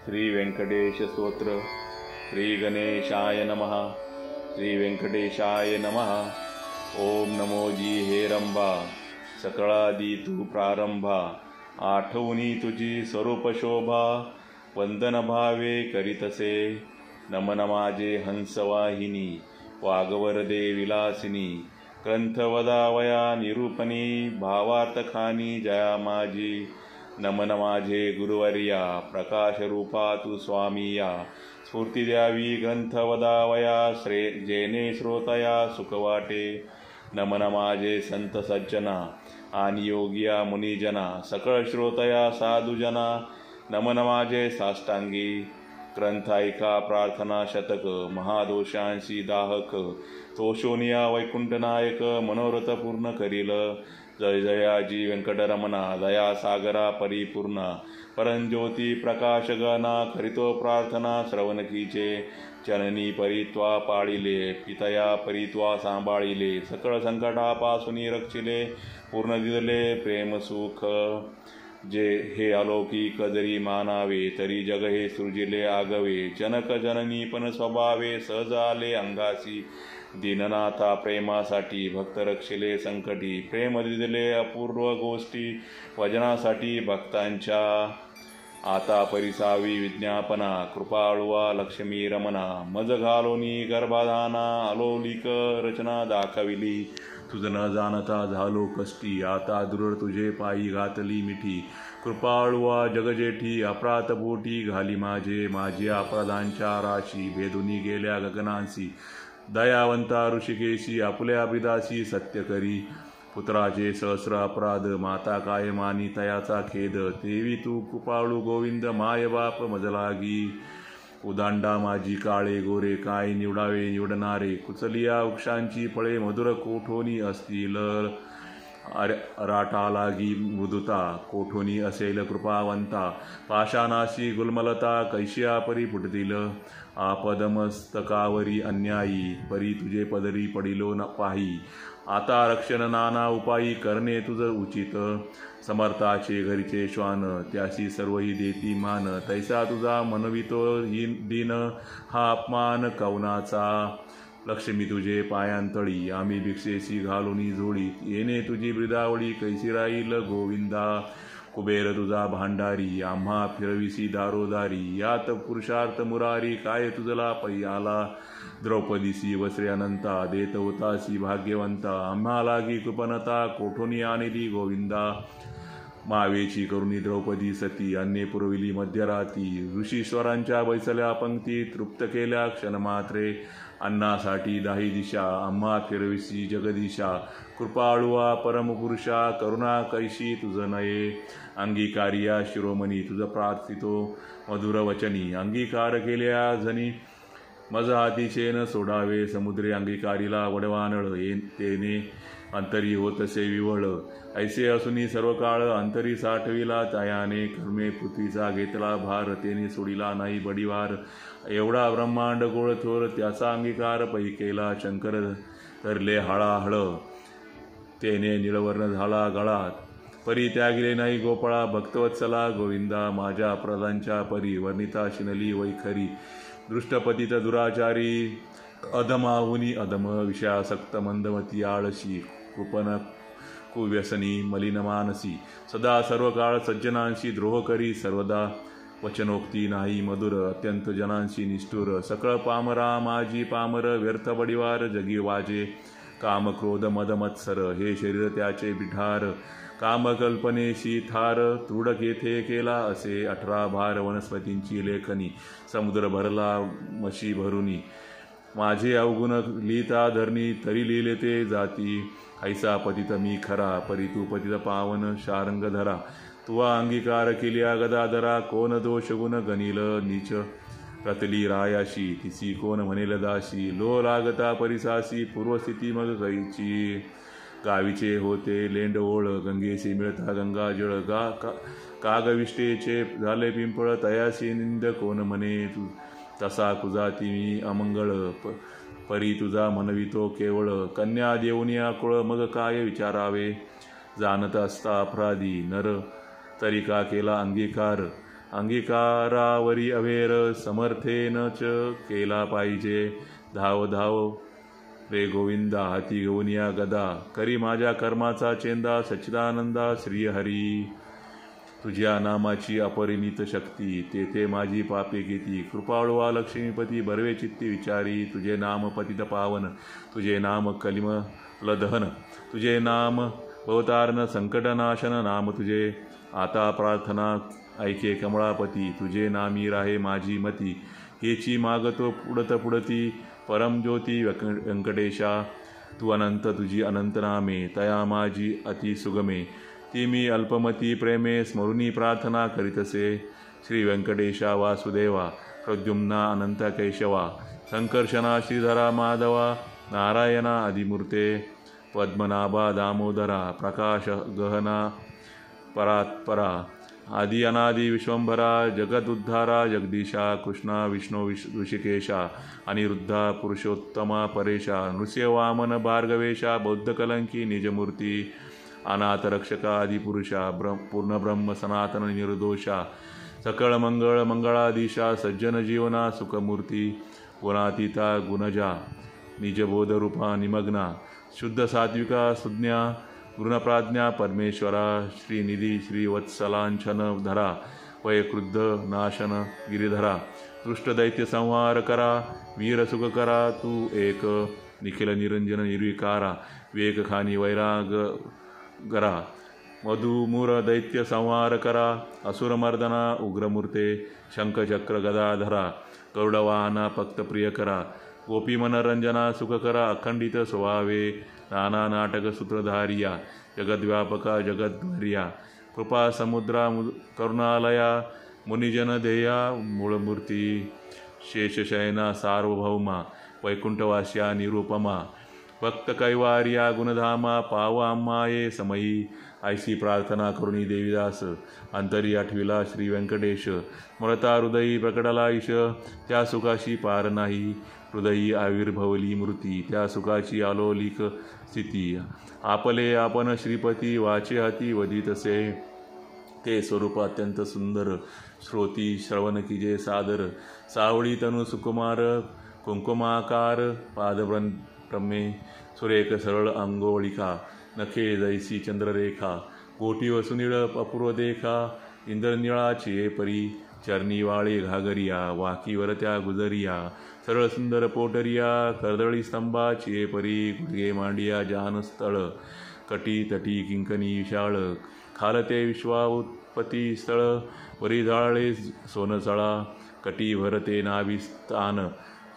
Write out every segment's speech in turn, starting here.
श्री व्यंकटेश स्तोत्र. श्री गणेशाय नमः. श्री व्यंकटेशाय नमः. ओम नमो जी हे रंभा, सकळादी तू प्रारंभा, आठवणी तुझी स्वरूप शोभा, वंदन भावे करीतसे. नमन माझे हंसवाहिनी, वागवरदे विलासिनी, ग्रंथ वदावया निरूपणी, भावार्थ खानी जया माझी. नमन माझे गुरुवर्या, प्रकाश रूपा तू स्वामीया, स्फूर्ती द्यावी ग्रंथ वदावया, जेने श्रोतया सुख वाटे. नमन माझे संत सज्जना आणि योगिया मुनिजना, सकळ श्रोतया साधुजना. नमन माझे साष्टांगी, ग्रंथ ऐका प्रार्थना शतक, महादोषांशी दाहक, तोषोनिया वैकुंठनायक, मनोरथ पूर्ण करील. जय जयाजी व्यंकटरमणा, दया सागरा परिपूर्ण, परंज्योती प्रकाश गणा, करीतो प्रार्थना श्रवण कीचे. जननी परित्वा पाळिले, पितया परित्वा सांभाळिले, सकळ संकटापासून रक्षिले, पूर्ण दिले प्रेम सुख. जे हे अलौकिक जरी मानावे, तरी जग हे सृजिले आगवे. जनक जननी पण स्वभावे, सहज आले अंगासी. दीननाथा प्रेमासाठी, भक्त रक्षिले संकटी, प्रेम दिले अपूर्व गोष्टी, वजनासाठी भक्तांच्या. आता परिसावी विज्ञापना, कृपाळुवा लक्ष्मी रमणा, मज घालोनी गर्भाधाना, अलौकिक रचना दाखविली. तुझ न जाणता झालो कष्टी, आता दृढ तुझे पायी घातली मिठी. कृपाळुवा जगजेठी, अपराध बोटी घाली माझे अपराधांच्या राशी, भेदुनी गेल्या गगनांशी. दयावंता ऋषिकेशी, आपुल्या अभिदासी सत्य करी. पुत्राचे सहस्र अपराध, माता काय मानी तयाचा खेद. देवी तू कृपाळू गोविंद, माय बाप मजलागी. उदांडा माझी काळे गोरे, काय निवडावे निवडणारे. कुचलिया वृक्षांची फळे, मधुर कोठोनी असतील. राटा लागी मृदुता, कोठोनी असेल कृपावंता. पाषाणाशी गुलमलता, कैशिया परी फुटतील. आपदमस्तकावरी अन्यायी, परी तुझे पदरी पडिलो न पाही. आता रक्षण नाना उपायी, करणे तुझ उचित. समर्थाचे घरीचे श्वान, त्याशी सर्वही देती मान. तैसा तुझा मनवितो दीन, हा अपमान कवनाचा. लक्ष्मी तुझे पायांतळी, आम्ही भिक्षेशी घालुनी झोळी. येणे तुझी ब्रिदावळी, कैसी राहील गोविंदा. कुबेर तुझा भांडारी, आम्हा फिरविसी दारोदारी. यात पुरुषार्थ मुरारी, काय तुझला पै आला. द्रौपदीसी वस्त्रे अनंता, देत होतासी भाग्यवंता. आम्हा लागी कृपणता, कोठोनी आणली गोविंदा. मावेची करुणी द्रौपदी सती, अन्ने पुरविली मध्यराती. ऋषीश्वरांच्या बैसल्या पंक्ती, तृप्त केल्या क्षणमात्रे. अन्नासाठी दाही दिशा, आम्हा फिरविसी जगदिशा. कृपाळुवा परमपुरुषा, करुणा कैशी तुझ नये. अंगीकारिया शिरोमणी, तुझ प्रार्थितो मधुर वचनी. अंगीकार केल्या जनी, मज हातीचे न सोडावे. समुद्रे अंगीकारीला वडवानळ, तेने अंतरी होतसे विवळ. ऐसे असूनी सर्व काळ, अंतरी साठविला तयाने. कर्मे पृथ्वीचा घेतला भार, तेने सोडिला नाही बडिवार. एवढा ब्रह्मांड गोळ थोर, त्याचा अंगीकार पै केला. शंकर धरले हळाहळ, तेने निळवर्ण झाला गळा. परी त्यागिले नाही गोपाळा, भक्तवत्सला गोविंदा. माझ्या अपराधांच्या परी, वर्णिता शिनली वैखरी. दृष्टपतित दुराचारी, अधमाहुनी अधम. विषयासक्त मंदमती आळशी, कृपण कुव्यसनी मलिन मानसी. सदा सर्व काळ सज्जनांशी द्रोह करी सर्वदा. वचनोक्ती नाही मधुर, अत्यंत जनांशी निष्ठुर. सकळ पामरा माझी पामर, व्यर्थ बडिवार जगी वाजे. काम क्रोध मद मत्सर, हे शरीर त्याचे बिठार. कामकल्पनेशी थार, तृडक येथे केला असे 18 भार. वनस्पतींची लेखनी, समुद्र भरला मशी भरुनी. माझे अवगुण लिहिता धरणी, तरी लिहिले ते जाती. ऐसा पतित मी खरा, परी तू पतित पावन शारंग धरा. तुवा अंगीकार केल्या गदाधरा, कोण दोष गुण गणिल नीच. रतली रायाशी, तिसी कोण म्हणेल दाशी. लो लागता परिसासी, पूर्वस्थिती मग कैची. गावीचे होते लेंड ओळ, गंगेशी मिळता गंगाजळ. कागविष्टेचे झाले पिंपळ, तयासी निंद कोण म्हणे. तसा कुजाती मी अमंगळ, परी तुझा म्हणवितो केवळ. कन्या देऊनिया कुळ, मग काय विचारावे. जाणत असता अपराधी नर, तरी का केला अंगीकार. अंगीकारावरी अवेर समर्थेनच केला पाहिजे. धाव धाव रे गोविंदा हाती घेऊन या गदा, करी माझ्या कर्माचा चेंदा सच्चिदानंदा श्रीहरी. तुझ्या नामाची अपरिमित शक्ती, तेथे माझी पापे किती. कृपाळुवा लक्ष्मीपती बर्वे चित्ती विचारी, तुझे नाम पतित पावन, तुझे नाम कलिमल दहन, तुझे नाम भवतारण संकटनाशन नाम तुझे. आता प्रार्थना ऐके कमळापती, तुझे नामी राहे माझी मती. हेची मागतो पुढती परमज्योती व्यंकटेशा. तू अनंत तुझी अनंत नामे, तया माझी अति सुगमे. ती मी अल्पमती प्रेमे स्मरुनी प्रार्थना करीतसे. श्री व्यंकटेशा वासुदेवा, प्रद्युम्ना अनंत केशवा, संकर्षणा श्रीधरा माधवा, नारायणा आदिमूर्ते. पद्मनाभा दामोदरा, प्रकाश गहना परात्परा, आदि अनादि विश्वंभरा, जगदुद्धारा जगदीशा. कृष्णा विष्णू ऋषिकेशा, अनिरुद्धा पुरुषोत्तमा परेशा. नृस्य वामन भार्गवेशा, बौद्धकलंकी निजमूर्ती. अनाथ रक्षका आदिपुरुषा, पूर्णब्रह्म सनातन निर्दोषा. सकळ मंगळ मंगळाधीशा, सज्जन जीवना सुखमूर्ती. गुणातीता गुणजा, निजबोधरूपा निमग्ना. शुद्ध सात्विका सुज्ञा, गुणप्राज्ञा परमेश्वरा. श्रीनिधी श्रीवत्सलांछन धरा, वय क्रुद्ध नाशन गिरिधरा. दृष्ट दैत्य संहार करा, वीर सुख करा तू एक. निखिल निरंजन निर्विकारा, विवेक खानी वैराग गरा. मधुमूर दैत्य संहार करा, असुरमर्दना उग्रमूर्ते. शंख चक्र गदाधरा, गरुडवाहना भक्त प्रिय करा. गोपी मनरंजना सुख करा, अखंडित स्वभावे. नाना नाटक सूत्रधारिया, जगद्व्यापका जगद्वर्या. कृपा समुद्रा करुणालया, मुनिजन ध्येया मूळमूर्ती. शेषशयना सार्वभौमा, वैकुंठवास्या निरुपमा. भक्त कैवार्या गुणधामा, पाव आम्हाये समयी. ऐसी प्रार्थना करुणी देवीदास, अंतरी आठविला श्री व्यंकटेश. मृता हृदयी प्रकटला ईश, त्या सुखाशी पार नाही. हृदयी आविर्भवली मूर्ती, त्या सुखाची अलौकिक स्थिती. आपले आपण श्रीपती, वाचे हाती वदितसे. ते स्वरूप अत्यंत सुंदर, श्रोती श्रवण कीजे सादर. सावळी तनु सुकुमार, कुंकुमाकार पादब्रह्मे. सुरेख सरळ अंगोळिका, नखे जैसी चंद्ररेखा. गोटी व सुनीळ अपूर्व देखा, इंद्रनिळाची परी. चरणी वाळे घागरिया, वाकीवर त्या गुजरिया. सरळ सुंदर पोटरिया, कर्दळी स्तंभाची परी. गुडगे मांडिया जानस्थळ, कटी तटी किंकणी विशाळ. खालते विश्वाउत्पत्ती स्थळ, वरी जाळे सोनचळा. कटी भरते नाभिस्थान,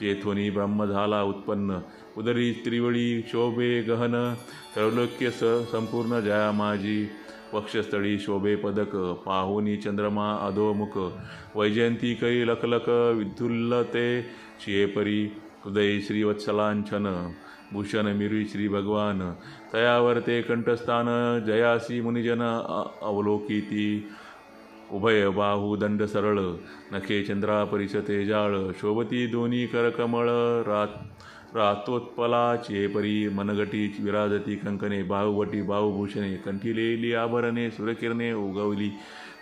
जेथोनी ब्रह्म झाला उत्पन्न. उदरी त्रिवळी शोभे गहन, त्रैलोक्य संपूर्ण जया माझी. वक्षस्थळी शोभे पदक, पाहुनी चंद्रमा अधोमुख. वैजयंती लखलख, विद्युल्लते शियेपरी. हृदय श्रीवत्सलांछन, भूषण मिरी श्री भगवान. तयावर ते कंठस्थान, जयासी मुनिजन अवलोकिती. उभय बाहू दंड सरळ, नखे चंद्रा परिस तेजाळ. शोभती दोन्ही करकमळ, रातोत्पलाची परी. मनगटी विराजती कंकणे, बाहुवटी बाहुभूषणे. कंठीलेली आभरणे, सूर्यकिरणे उगवली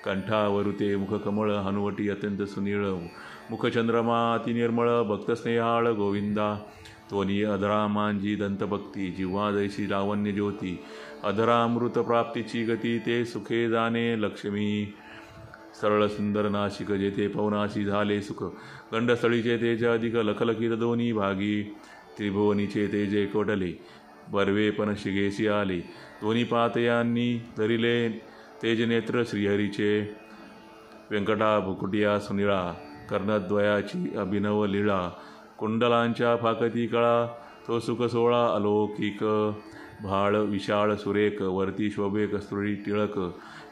कंठावरुते. मुखकमळ हनुवटी अत्यंत सुनीळ. मुखचंद्रमा अतिनिर्मळ, भक्तस्नेहाळ गोविंदा. त्वनी अधरा मांजी दंतभक्ती, जिव्हा जैसी लावण्य ज्योती. अधरामृत प्राप्तीची गती, ते सुखे जाणे लक्ष्मी. सरळ सुंदर नाशिक, जेथे पवनाशी झाले सुख. गंडस्थळीचे तेज अधिक, लखलखित दोन्ही भागी. त्रिभुवनीचे तेजे कोटले, बर्वे पण शिगेसी आले. दोन्ही पातयांनी धरिले तेज नेत्र श्रीहरीचे. व्यंकटा भुकुटिया सुनिळा, कर्णद्वयाची अभिनव लीळा. कुंडलांच्या फाकती कळा, तो सुख सोळा अलौकिक. भाळ विशाळ सुरेख, वरती शोभे कस्तुरी टिळक.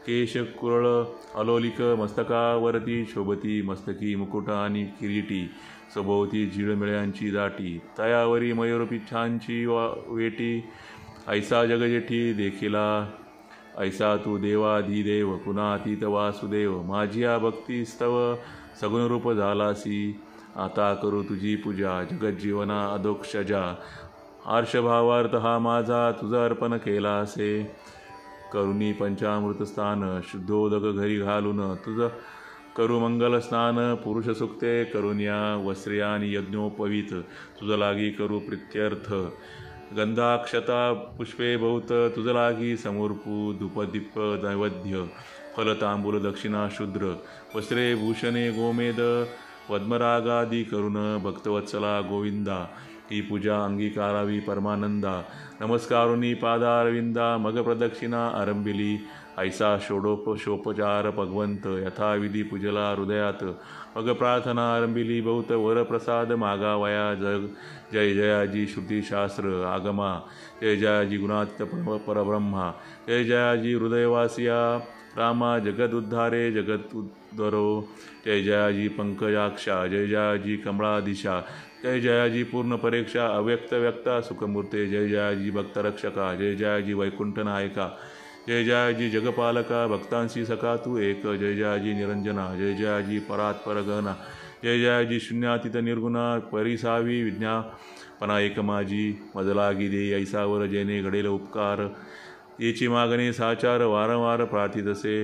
केश कुरळ अलौलिक, मस्तकावरती शोभती. मस्तकी मुकुट आणि किरीटी, सभोवती झिळमिळ्यांची दाटी. तयावरी मयूरपिच्छांची वेटी. ऐसा जगजेठी देखिला, ऐसा तू देवाधिदेव. कुणातीत वासुदेव, माझिया भक्ती स्तव. सगुणरूप झालासी, आता करू तुझी पूजा. जगज्जीवना अधोक्षजा, आर्षभावार्थ हा माझा. तुझं अर्पण केला असे, करुणी पंचामृत स्थान. शुद्धोदक घरी घालून, तुझं करू मंगल स्नान पुरुष सुक्ते करुण्या वस्त्रियानी यज्ञोपवीत तुझ लागी करू प्रित्यर्थ गंधाक्षता पुष्पे बहुत तुझ लागी समर्पू धूपदीप नैवेद्य फल तांबूल दक्षिणा शूद्र वस्त्रे भूषणे गोमेद पद्मरागादी करुण भक्तवत्सला गोविंदा ही पूजा अंगीकारावी परमानंदा नमस्कारुनी पादारविंदा मग प्रदक्षिणा आरंभिली ऐसा षोडोपचार भगवंत यथाविधी पूजला हृदयात मग प्रार्थना आरंभिली बहुत वरप्रसाद मागावया जग जय जयाजी श्रुतिशास्त्र आगमा जय जयाजी गुणातीत परब्रह्मा जय जयाजी हृदयवासिया रामा जगद उद्धारे जगत उद्धरो जय जयाजी पंकजाक्षा जय जयाजी कमळाधीशा जय जयाजी पूर्ण परीक्षा अव्यक्त व्यक्ता सुखमूर्ते जय जयाजी भक्तरक्षका जय जयाजी वैकुंठ नायका जय जयाजी जगपालका भक्तांशी सखा तू एक जय जयाजी निरंजना जय जयाजी परात्पर गहना जय जयाजी शून्यातीत निर्गुणा परिसावी विज्ञापना एक माझी मजलागी दे ऐसावर जेने घडेल उपकार येची मागणे साचार वारंवार प्रार्थित असे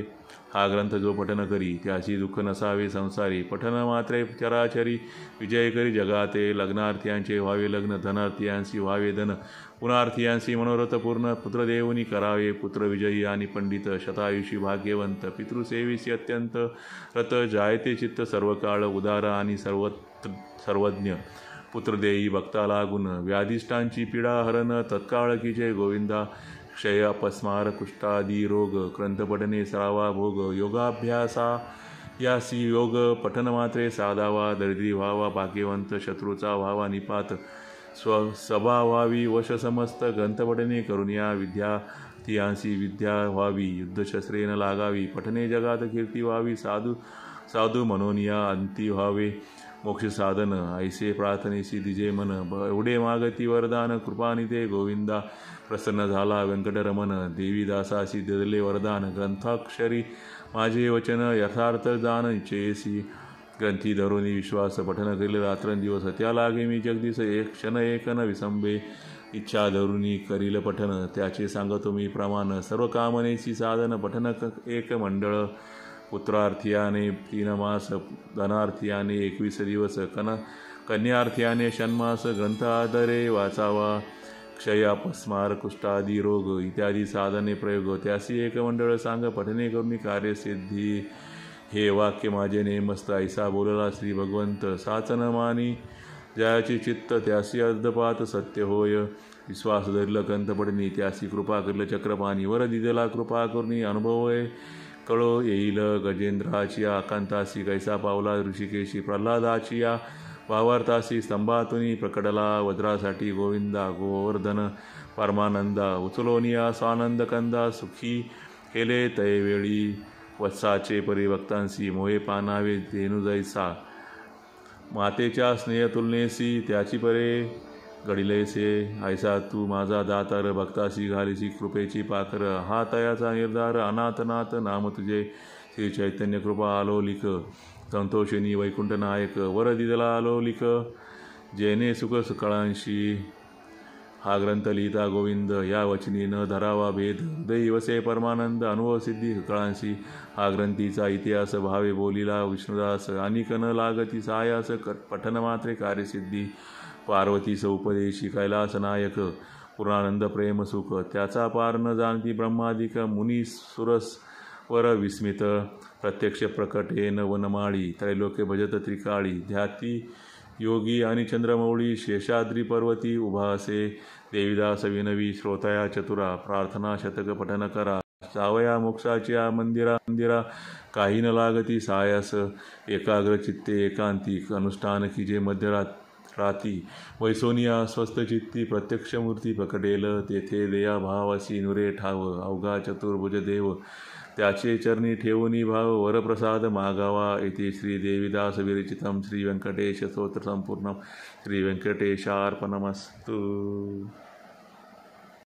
हा ग्रंथ जो पठन करी त्याची दुःख नसावे संसारी पठन मात्रे चराचरी विजय करी जगाते लग्नार्थीयांचे व्हावे लग्न धनार्थीयांशी व्हावे धन पुनार्थीयांशी मनोरथ पूर्ण पुत्रदेवनी करावे पुत्र विजयी आणि पंडित शतायुषी भाग्यवंत पितृसेविसी अत्यंत रत जायते चित्त सर्व काळ उदार आणि सर्वज्ञ पुत्रदेयी भक्ता लागून व्याधिष्टांची पीडा हरण तत्काळकीचे गोविंदा क्षय अपस्मार कुष्ठादी रोग ग्रंथपठने सरावा भोग योगाभ्यासा यासी योग पठनमात्रे साधावा दरिद्री व्हावा भाग्यवंत शत्रूचा व्हावा निपात सभा व्हावी वश समस्त ग्रंथपठने करून या विद्यार्थीयांसी विद्या व्हावी युद्धशस्त्रेन लागावी पठने जगात कीर्ती व्हावी साधू म्हणून या अंती व्हावे मोक्ष साधन ऐसे प्रार्थनेशी दिजे मन एवढे मागती वरदान कृपानिते गोविंदा प्रसन्न झाला व्यंकटरमण देवी दासासी दिले वरदान ग्रंथाक्षरी माझे वचन यथार्थ जाण इच्छेसी ग्रंथी धरुनी विश्वास पठन करील रात्रंदिवस त्या लागे मी जगदीश एक क्षण एक न विसंबे इच्छा धरुनी करील पठन त्याचे सांगतो मी प्रमाण सर्व कामनेची साधन पठन एक मंडळ पुत्रार्थीयाने 3 मास धनार्थीयाने 21 दिवस कन्यार्थीयाने षण्मास ग्रंथ आदरे वाचावा क्षय अपस्मार कुष्ठादी रोग इत्यादी साधने प्रयोग त्यासी एक मंडळ सांग पठने करून कार्यसिद्धी हे वाक्य माझे नेमस्त ऐसा बोलला श्री भगवंत साचन मानी जयाचे चित्त त्यासी अर्धपात सत्य होय विश्वास धरलं कंथ पडणी त्यासी कृपा करलं चक्रपाणी वर दिदला कृपा करुणी अनुभवय कळो येईल गजेंद्राची आकांतासी कैसा पावला ऋषिकेशी प्रल्हादाची या भावार्थासी स्तंभातुनी प्रकटला वज्रासाठी गोविंदा गोवर्धन परमानंदा उचलोनिया स्वानंद कंदा सुखी केले तैवेळी वत्साचे परिभक्तांसी मोहे पानावे धेनु जैसा मातेच्या स्नेहतुलनेसी त्याची परे घडिलेसे ऐसा तू माझा दातार भक्तासी घालीसी कृपेची पाकर हा तयाचा निर्धार अनाथनाथ नाम तुझे श्री चैतन्य कृपा आलोलिक संतोषिनी वैकुंठ नायक वर दिदला आलोलिक जेने सुख सुकळांशी हा ग्रंथ लिहिता गोविंद या वचनी न धरावा भेद दैवसे परमानंद अनुभवसिद्धी सुकळांशी हा ग्रंथीचा इतिहास भावे बोलिला विष्णुदास अनिक न लागती सायास पठन मात्रे कार्यसिद्धी पार्वतीस उपदेशी कैलास नायक पूर्णानंद प्रेम सुख त्याचा पार न जाणती ब्रह्मादिक मुनी सुरस वर विस्मित प्रत्यक्ष प्रकटेन वनमाळी त्रैलोक्य भजत त्रिकाळी ध्याती योगी आणि चंद्रमौळी शेषाद्री पर्वती उभासे देवीदास विनवी श्रोतया चतुरा प्रार्थना शतक पठन करा सावया मोक्षाच्या मंदिरा काही न लागती सायास एकाग्र चित्ते एकांतिक अनुष्ठान की जे मध्यराती वैसोनिया स्वस्थ चित्ती प्रत्यक्ष मूर्ती प्रकटेल तेथे देया भावासी नुरे ठाव अवघा चतुर्भुज देव त्याचे चरणी ठेवूनी भाव वरप्रसाद मागावा येथे श्री देवीदास विरचितम श्री व्यंकटेश स्तोत्र संपूर्ण श्री व्यंकटेशार्पणमस्तु।